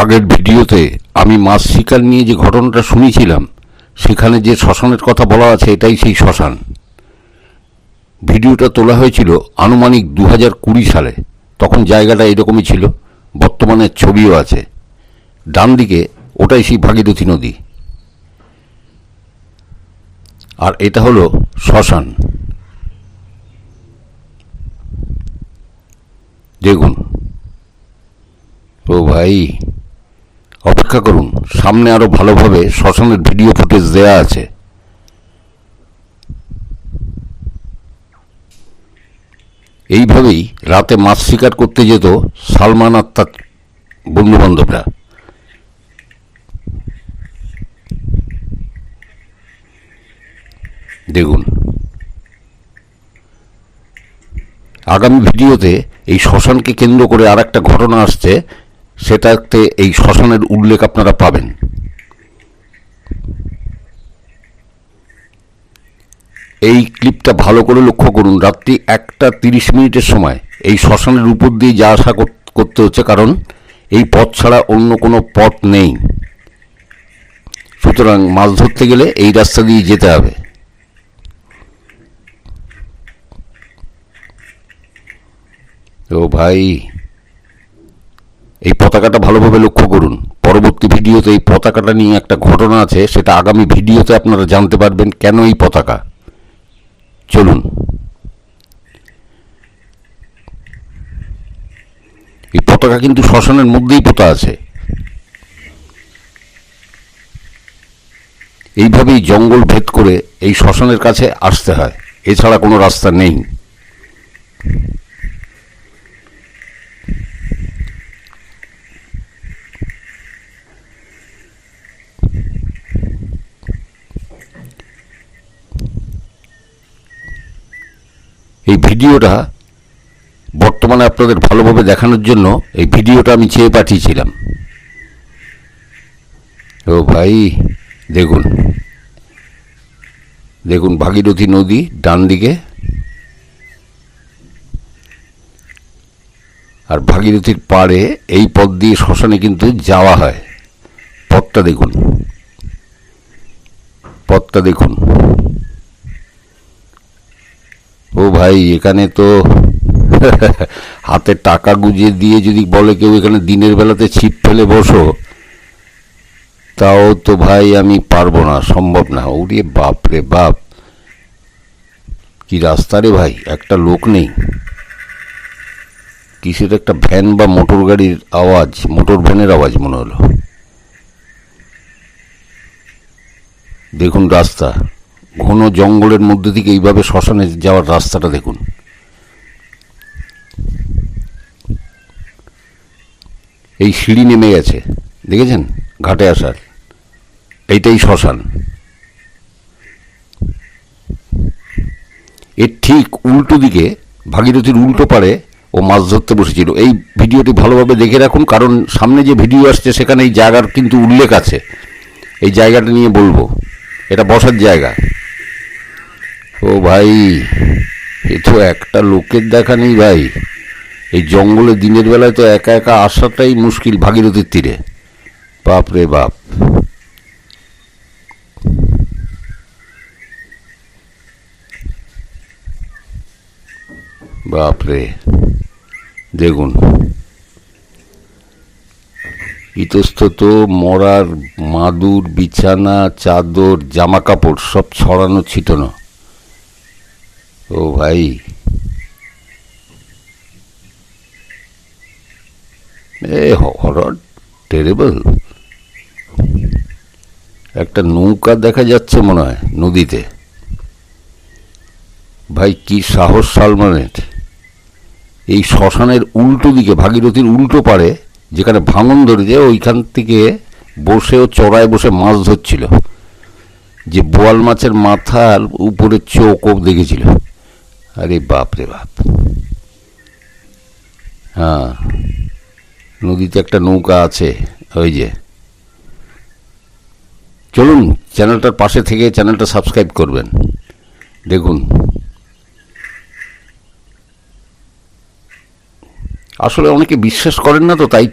আগের ভিডিওতে আমি মাছ শিকার নিয়ে যে ঘটনাটা শুনেছিলাম, সেখানে যে শ্মশানের কথা বলা আছে এটাই সেই শ্মশান। ভিডিওটা তোলা হয়েছিল আনুমানিক 2020 সালে। তখন জায়গাটা এরকমই ছিল, বর্তমানে ছবিও আছে। ডান দিকে ওটাই সেই ভাগীরথী নদী, আর এটা হলো শ্মশান। দেখুন, ও ভাই অপেক্ষা করুন, সামনে আরো ভালোভাবে শ্মশানের ভিডিও ফুটেজ দেয়া আছে। এইভাবেই রাতে মাছ শিকার করতে যেত সালমান আর তার বন্ধু বান্ধবরা। দেখুন, আগামী ভিডিওতে এই শ্মশানকে কেন্দ্র করে আর একটা ঘটনা আসছে, সেটাতে এই শ্মশানের উল্লেখ আপনারা পাবেন। এই ক্লিপটা ভালো করে লক্ষ্য করুন। রাত্রি 1:30 সময় এই শ্মশানের উপর দিয়ে যা আসা করতে হচ্ছে, কারণ এই পথ ছাড়া অন্য কোনো পথ নেই। সুতরাং মাছ ধরতে গেলে এই রাস্তা দিয়ে যেতে হবে। ও ভাই, এই পতাকাটা ভালোভাবে লক্ষ্য করুন। পরবর্তী ভিডিওতে এই পতাকাটা নিয়ে একটা ঘটনা আছে, সেটা আগামী ভিডিওতে আপনারা জানতে পারবেন কেন এই পতাকা। চলুন, এই পতাকা কিন্তু শ্মশানের মধ্যেই পোতা আছে। এইভাবেই জঙ্গল ভেদ করে এই শ্মশানের কাছে আসতে হয়, এছাড়া কোনো রাস্তা নেই। এই ভিডিওটা বর্তমানে আপনাদের ভালোভাবে দেখানোর জন্য এই ভিডিওটা আমি চেয়ে পাঠিয়েছিলাম। ও ভাই, দেখুন দেখুন ভাগীরথী নদী ডান দিকে, আর ভাগীরথীর পাড়ে এই পথ দিয়ে শ্মশানে কিন্তু যাওয়া হয়। পথটা দেখুন, পথটা দেখুন। ও ভাই, এখানে তো হাতে টাকা গুঁজে দিয়ে যদি বলে কেউ এখানে দিনের বেলাতে ছিপ ফেলে বসো, তাও তো ভাই আমি পারবো না, সম্ভব না। ওরে বাপ রে বাপ, কি রাস্তা রে ভাই, একটা লোক নেই। কিসের একটা ভ্যান বা মোটর গাড়ির আওয়াজ, মোটর ভ্যানের আওয়াজ মনে হলো। দেখুন রাস্তা, ঘন জঙ্গলের মধ্যে থেকে এইভাবে শ্মশানে যাওয়ার রাস্তাটা দেখুন। এই সিঁড়ি নেমে গেছে, দেখেছেন, ঘাটে আসার। এইটাই শ্মশান। এর ঠিক উল্টো দিকে, ভাগীরথীর উল্টো পারে ও মাছ ধরতে বসেছিল। এই ভিডিওটি ভালোভাবে দেখে রাখুন, কারণ সামনে যে ভিডিও আসছে সেখানে এই জায়গার কিন্তু উল্লেখ আছে। এই জায়গাটা নিয়ে বলবো, এটা বসার জায়গা। ও ভাই, এ তো একটা লোকের দেখা নেই ভাই। এই জঙ্গলে দিনের বেলায় তো একা একা আসাটাই মুশকিল ভাগীরথীর তীরে। বাপ রে বাপ, বাপরে দেখুন, ইতস্তত মরার মাদুর, বিছানা, চাদর, জামা কাপড় সব ছড়ানো ছিটানো। ও ভাই, হরর, টেরেবল। একটা নৌকা দেখা যাচ্ছে মনে হয় নদীতে। ভাই কি সাহস সালমানের! এই শ্মশানের উল্টো দিকে, ভাগীরথীর উল্টো পারে যেখানে ভাঙন ধরেছে, ওইখান থেকে বসেও চড়ায় বসে মাছ ধরছিল। যে বোয়াল মাছের মাথার উপরে চোখও দেখেছিল। আরে বাপ রে বাপ। হ্যাঁ, নদীতে একটা নৌকা আছে, ওই যে। চলুন, চ্যানেলটার পাশে থেকে চ্যানেলটা সাবস্ক্রাইব করবেন। দেখুন, আসলে অনেকে বিশ্বাস করেন না তো, তাই